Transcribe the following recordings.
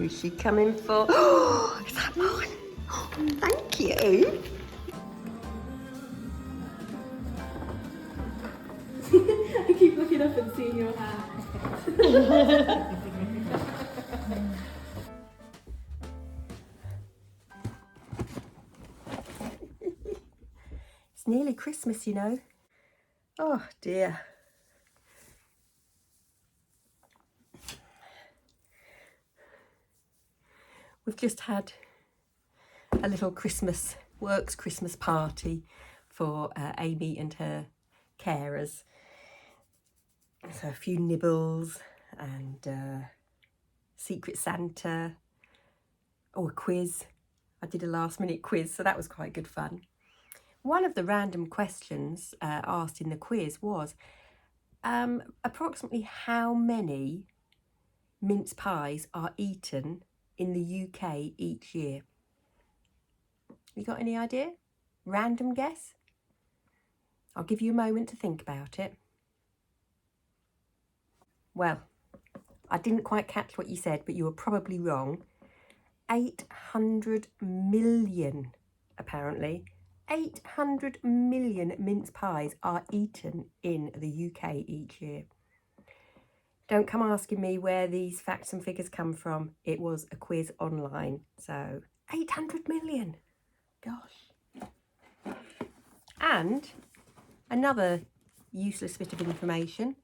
Who's she coming for? Oh, is that mine? Oh, thank you. I keep looking up and seeing your hair. It's nearly Christmas, you know. Oh dear. We've just had a little works Christmas party for Amy and her carers. So a few nibbles and Secret Santa. Oh, a quiz. I did a last minute quiz, so that was quite good fun. One of the random questions asked in the quiz was approximately how many mince pies are eaten in the UK each year? You got any idea? Random guess? I'll give you a moment to think about it. Well, I didn't quite catch what you said, but you were probably wrong. 800 million, apparently. 800 million mince pies are eaten in the UK each year. Don't come asking me where these facts and figures come from. It was a quiz online. So 800 million. Gosh. And another useless bit of information.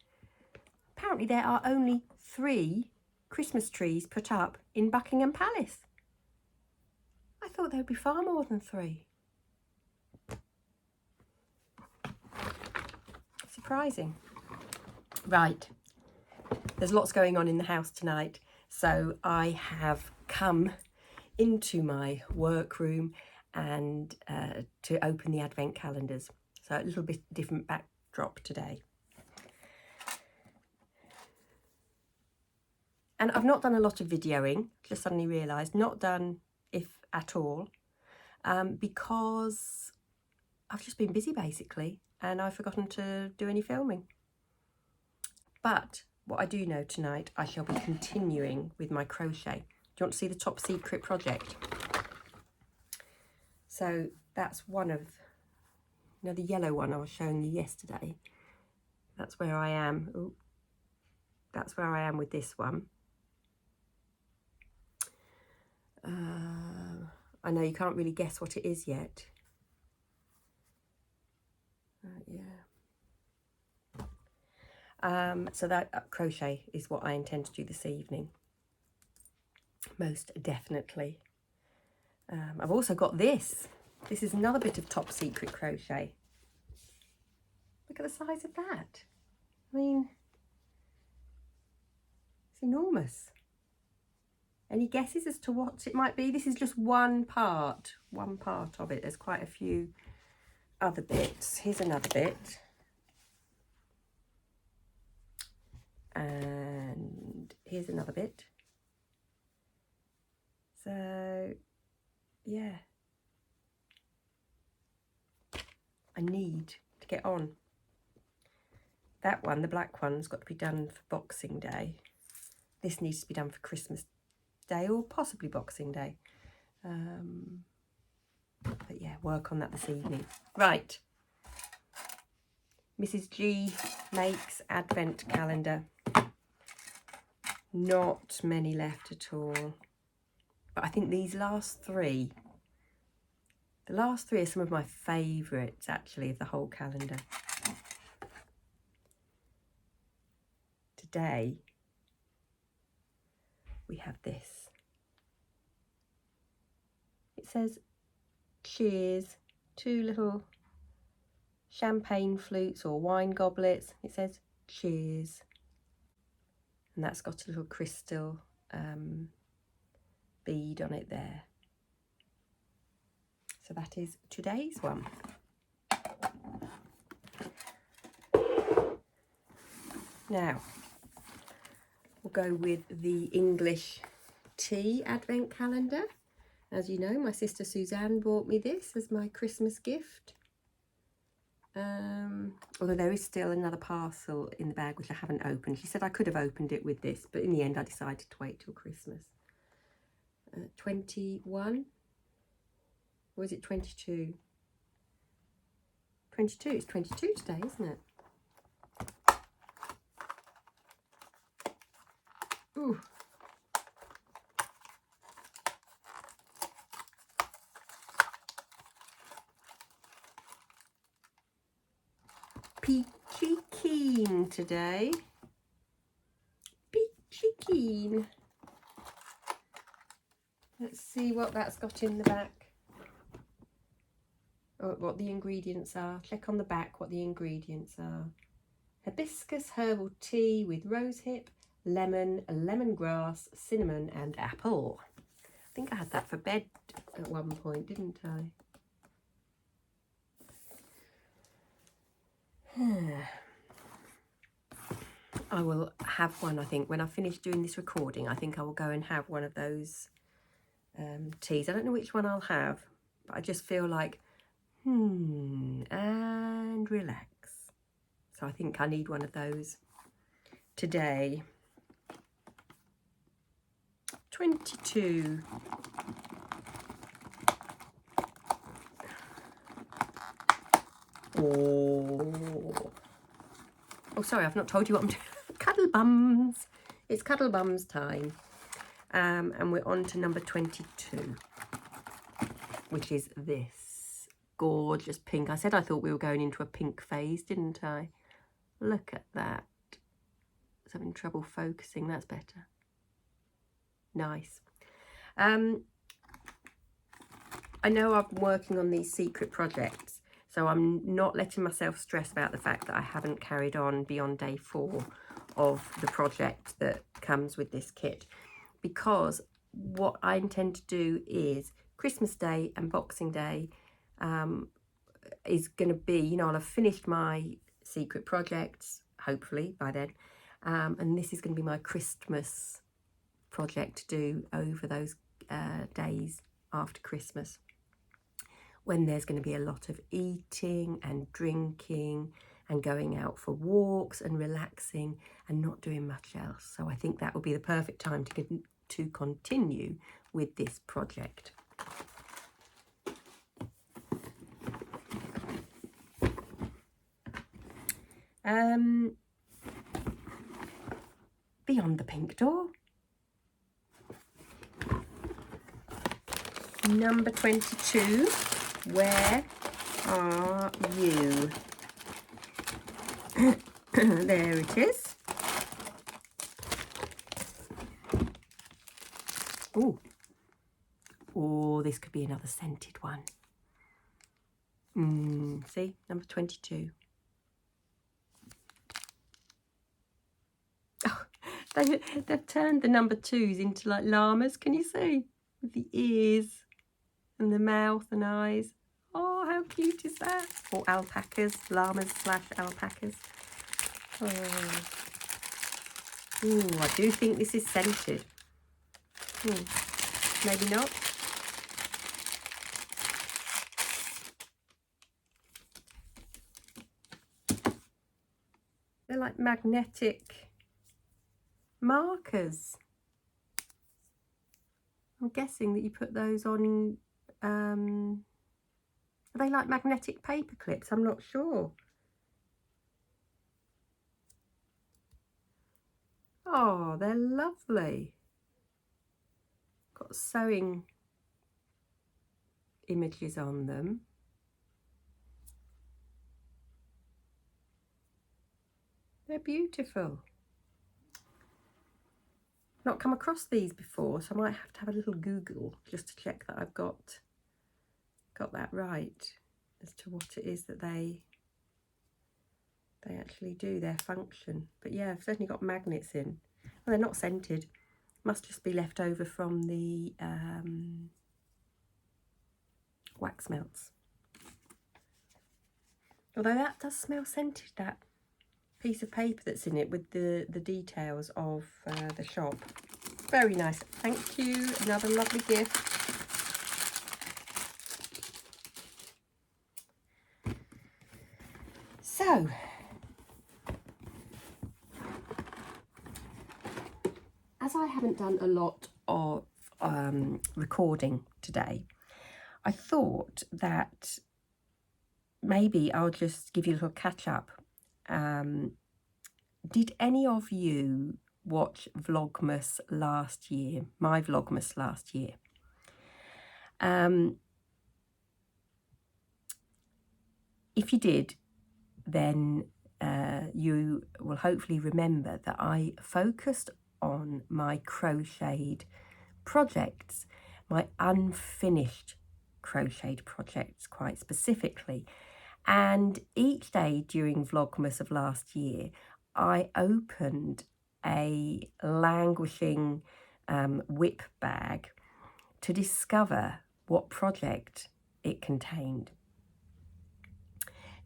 Apparently there are only 3 Christmas trees put up in Buckingham Palace. I thought there would be far more than 3. Surprising. Right, there's lots going on in the house tonight, so I have come into my workroom and to open the advent calendars. So a little bit different backdrop today. And I've not done a lot of videoing, just suddenly realised, not done if at all, because I've just been busy basically and I've forgotten to do any filming. But what I do know tonight, I shall be continuing with my crochet. Do you want to see the top secret project? So that's one of, you know, the yellow one I was showing you yesterday. That's where I am. Ooh, that's where I am with this one. I know you can't really guess what it is yet. So that crochet is what I intend to do this evening. Most definitely. I've also got this. This is another bit of top secret crochet. Look at the size of that. I mean, it's enormous. Any guesses as to what it might be? This is just one part of it. There's quite a few other bits. Here's another bit. And here's another bit. So, yeah. I need to get on. That one, the black one's got to be done for Boxing Day. This needs to be done for Christmas Day or possibly Boxing Day. But yeah, work on that this evening. Right. Mrs. G makes advent calendar. Not many left at all. But I think these last 3, the last 3 are some of my favourites actually of the whole calendar. Today we have this. It says cheers, 2 little champagne flutes or wine goblets. It says cheers. And that's got a little crystal bead on it there. So that is today's one. Now, we'll go with the English tea advent calendar. As you know, my sister Suzanne bought me this as my Christmas gift. Although there is still another parcel in the bag which I haven't opened. She said I could have opened it with this, but in the end I decided to wait till Christmas. 21, or is it 22? 22, it's 22 today, isn't it? Ooh. Peachy keen today. Peachy keen. Let's see what that's got in the back. Or what the ingredients are. Check on the back what the ingredients are. Hibiscus herbal tea with rosehip, lemon, lemongrass, cinnamon and apple. I think I had that for bed at one point, didn't I? I will have one, I think, when I finish doing this recording. I think I will go and have one of those teas. I don't know which one I'll have, but I just feel like, and relax. So I think I need one of those today. 22. Oh, sorry, I've not told you what I'm doing. Cuddle bums. It's cuddle bums time. And we're on to number 22, which is this gorgeous pink. I said I thought we were going into a pink phase, didn't I? Look at that. I was having trouble focusing. That's better. Nice. I know I'm working on these secret projects, so I'm not letting myself stress about the fact that I haven't carried on beyond day 4 of the project that comes with this kit, because what I intend to do is Christmas Day and Boxing Day is going to be, you know, I'll have finished my secret projects, hopefully by then, and this is going to be my Christmas project to do over those days after Christmas, when there's going to be a lot of eating and drinking and going out for walks and relaxing and not doing much else. So I think that will be the perfect time to continue with this project. Beyond the pink door. Number 22, where are you? There it is. Oh, this could be another scented one. See, number 22. Oh, they've turned the number 2s into like llamas. Can you see? With the ears and the mouth and eyes. Oh, how cute is that? Or alpacas, llamas / alpacas. Oh. Ooh, I do think this is scented. Maybe not. They're like magnetic markers. I'm guessing that you put those on, are they like magnetic paper clips? I'm not sure. Oh, they're lovely. Got sewing images on them. They're beautiful. Not come across these before, so I might have to have a little Google just to check that I've got that right as to what it is that they actually do, their function. But yeah, I've certainly got magnets in. Well, they're not scented. Must just be left over from the wax melts. Although that does smell scented, that piece of paper that's in it with the details of the shop. Very nice. Thank you. Another lovely gift. So, as I haven't done a lot of recording today, I thought that maybe I'll just give you a little catch up. Did any of you watch Vlogmas last year? My Vlogmas last year. If you did, then you will hopefully remember that I focused on my crocheted projects, my unfinished crocheted projects quite specifically. And each day during Vlogmas of last year, I opened a languishing whip bag to discover what project it contained.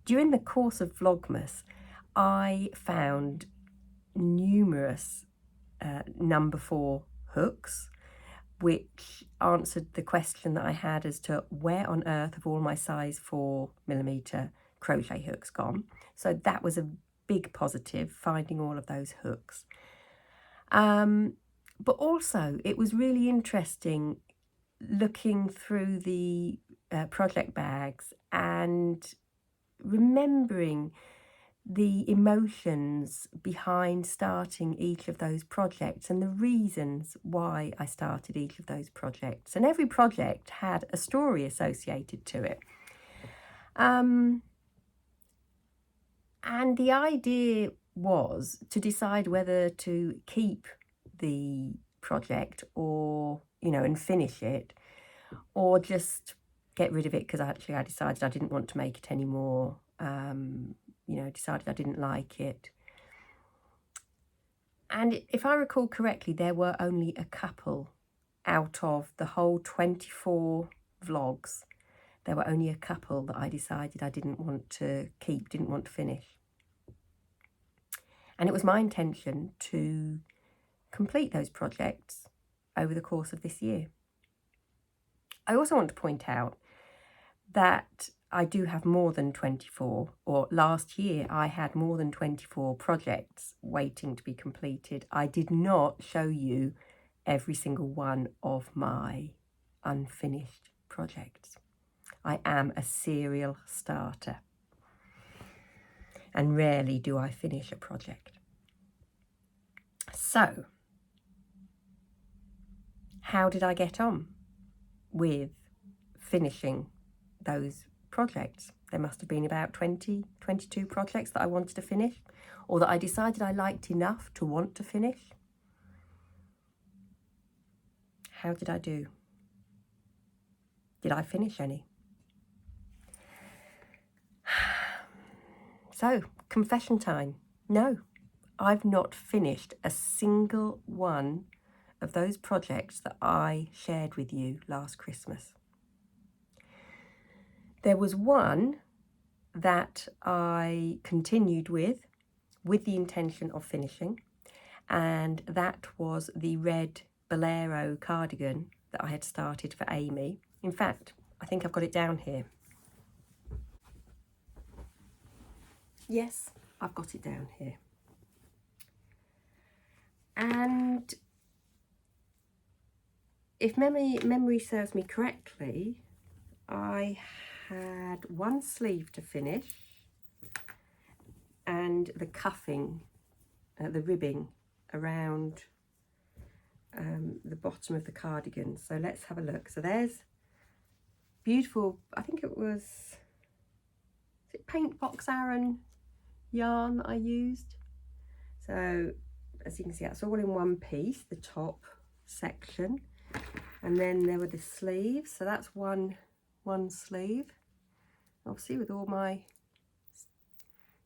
During the course of Vlogmas, I found numerous number 4 hooks, which answered the question that I had as to where on earth have all my size 4mm crochet hooks gone. So that was a big positive, finding all of those hooks. But also it was really interesting looking through the project bags and remembering the emotions behind starting each of those projects and the reasons why I started each of those projects. And every project had a story associated to it. And the idea was to decide whether to keep the project or, and finish it, or just get rid of it because actually I decided I didn't want to make it anymore. Decided I didn't like it. And if I recall correctly, there were only a couple out of the whole 24 vlogs. There were only a couple that I decided I didn't want to keep, didn't want to finish. And it was my intention to complete those projects over the course of this year. I also want to point out that I do have more than 24, or last year I had more than 24 projects waiting to be completed. I did not show you every single one of my unfinished projects. I am a serial starter, and rarely do I finish a project. So, how did I get on with finishing those projects? There must have been about 20, 22 projects that I wanted to finish, or that I decided I liked enough to want to finish. How did I do? Did I finish any? So, confession time. No, I've not finished a single one of those projects that I shared with you last Christmas. There was one that I continued with the intention of finishing, and that was the red bolero cardigan that I had started for Amy. In fact, I think I've got it down here. Yes, I've got it down here. And if memory serves me correctly, I had one sleeve to finish and the cuffing, the ribbing around the bottom of the cardigan. So let's have a look. So there's beautiful, I think it was, is it Paint Box Aran yarn that I used? So as you can see, that's all in one piece, the top section. And then there were the sleeves. So that's one sleeve, obviously with all my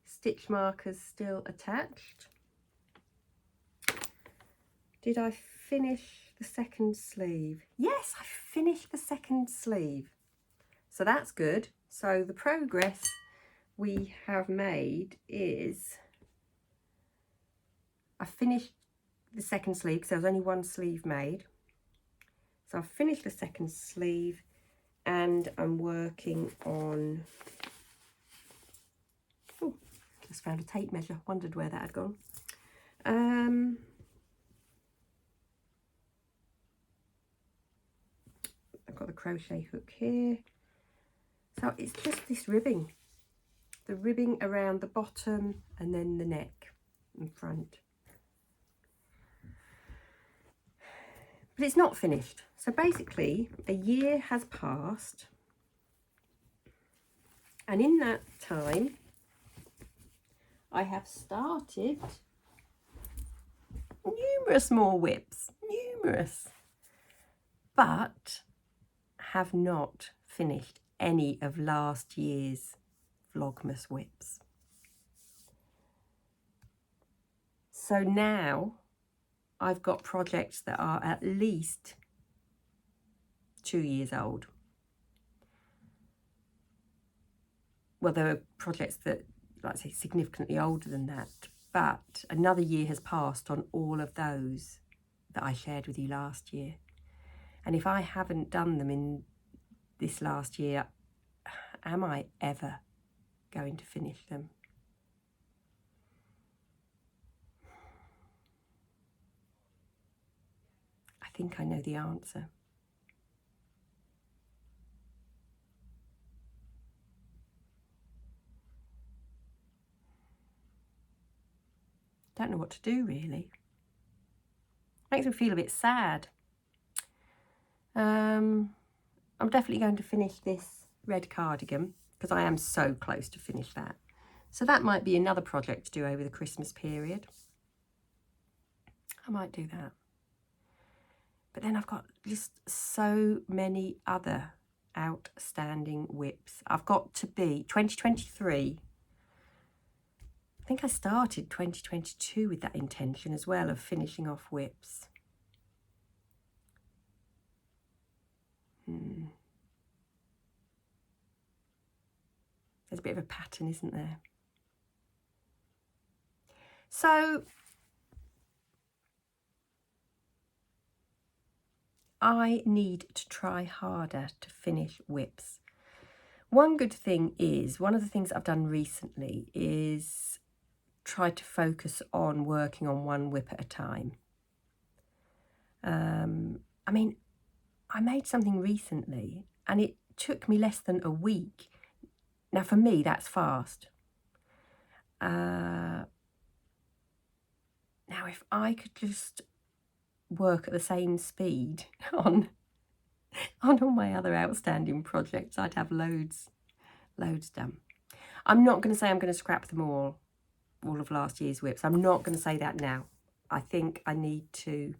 stitch markers still attached. Did I finish the second sleeve? Yes, I finished the second sleeve. So that's good. So the progress we have made is I finished the second sleeve because there was only one sleeve made. So I finished the second sleeve and I'm working on, oh, just found a tape measure, wondered where that had gone. crochet hook here. So it's just this ribbing. The ribbing around the bottom and then the neck and front. But it's not finished. So basically a year has passed, and in that time I have started numerous more whips, numerous, but have not finished any of last year's Vlogmas whips. So now I've got projects that are at least 2 years old. Well, there are projects that, like I say, significantly older than that, but another year has passed on all of those that I shared with you last year. And if I haven't done them in this last year, am I ever going to finish them? I think I know the answer. Don't know what to do, really. Makes me feel a bit sad. I'm definitely going to finish this red cardigan because I am so close to finish that. So that might be another project to do over the Christmas period. I might do that. But then I've got just so many other outstanding whips. I've got to be 2023. I think I started 2022 with that intention as well of finishing off whips. There's a bit of a pattern, isn't there? So I need to try harder to finish whips. One good thing is, one of the things I've done recently is try to focus on working on one whip at a time. I mean, I made something recently and it took me less than a week. Now for me, that's fast. Now if I could just work at the same speed on all my other outstanding projects, I'd have loads done. I'm not going to say I'm going to scrap them all of last year's whips. I'm not going to say that now. I think I need to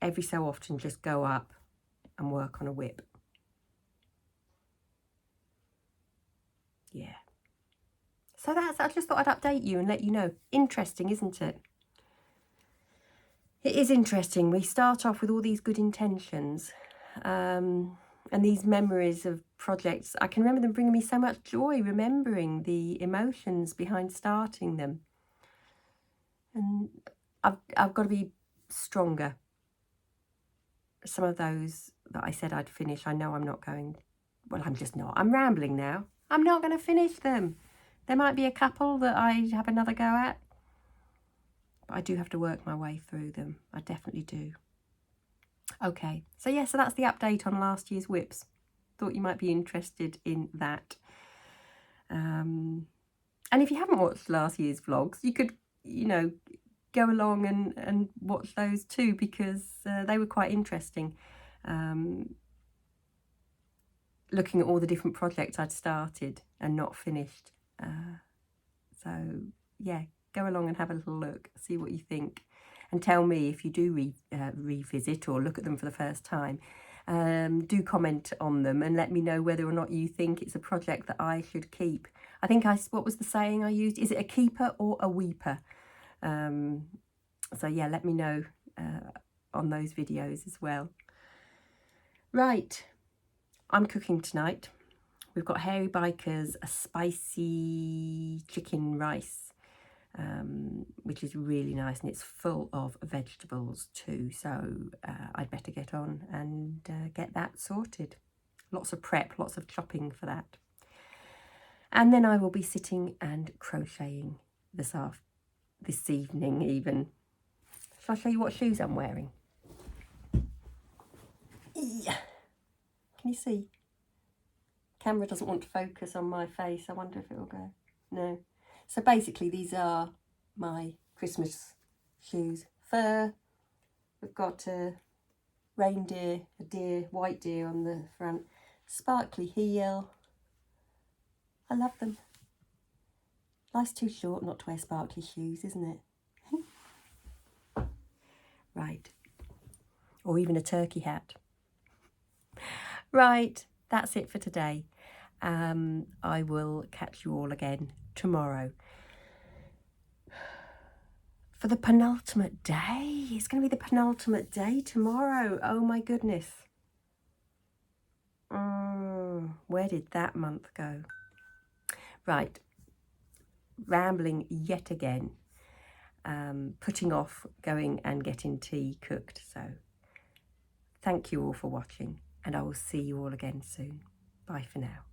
every so often just go up and work on a whip. Yeah. So I just thought I'd update you and let you know. Interesting, isn't it? It is interesting. We start off with all these good intentions and these memories of projects. I can remember them bringing me so much joy, remembering the emotions behind starting them. And I've got to be stronger. Some of those that I said I'd finish, I know I'm not going. Well, I'm just not. I'm rambling now. I'm not going to finish them. There might be a couple that I have another go at. But I do have to work my way through them. I definitely do. Okay, so yeah, so that's the update on last year's whips. Thought you might be interested in that. And if you haven't watched last year's vlogs, you could, go along and watch those too, because they were quite interesting. Looking at all the different projects I'd started and not finished. So yeah, go along and have a little look, see what you think, and tell me if you do revisit or look at them for the first time. Do comment on them and let me know whether or not you think it's a project that I should keep. I think what was the saying I used? Is it a keeper or a weeper? So yeah, let me know on those videos as well. Right, I'm cooking tonight. We've got Hairy Biker's a spicy chicken rice, which is really nice, and it's full of vegetables too. So I'd better get on and get that sorted. Lots of prep, lots of chopping for that. And then I will be sitting and crocheting this evening even. Shall I show you what shoes I'm wearing? Can you see? Camera doesn't want to focus on my face. I wonder if it will go. No. So basically these are my Christmas shoes. Fur. We've got a reindeer, a deer, white deer on the front. Sparkly heel. I love them. Life's too short not to wear sparkly shoes, isn't it? Right. Or even a turkey hat. Right, that's it for today. I will catch you all again tomorrow for the penultimate day. It's going to be the penultimate day tomorrow. Oh my goodness. Where did that month go? Right, rambling yet again. Putting off going and getting tea cooked. So thank you all for watching, and I will see you all again soon. Bye for now.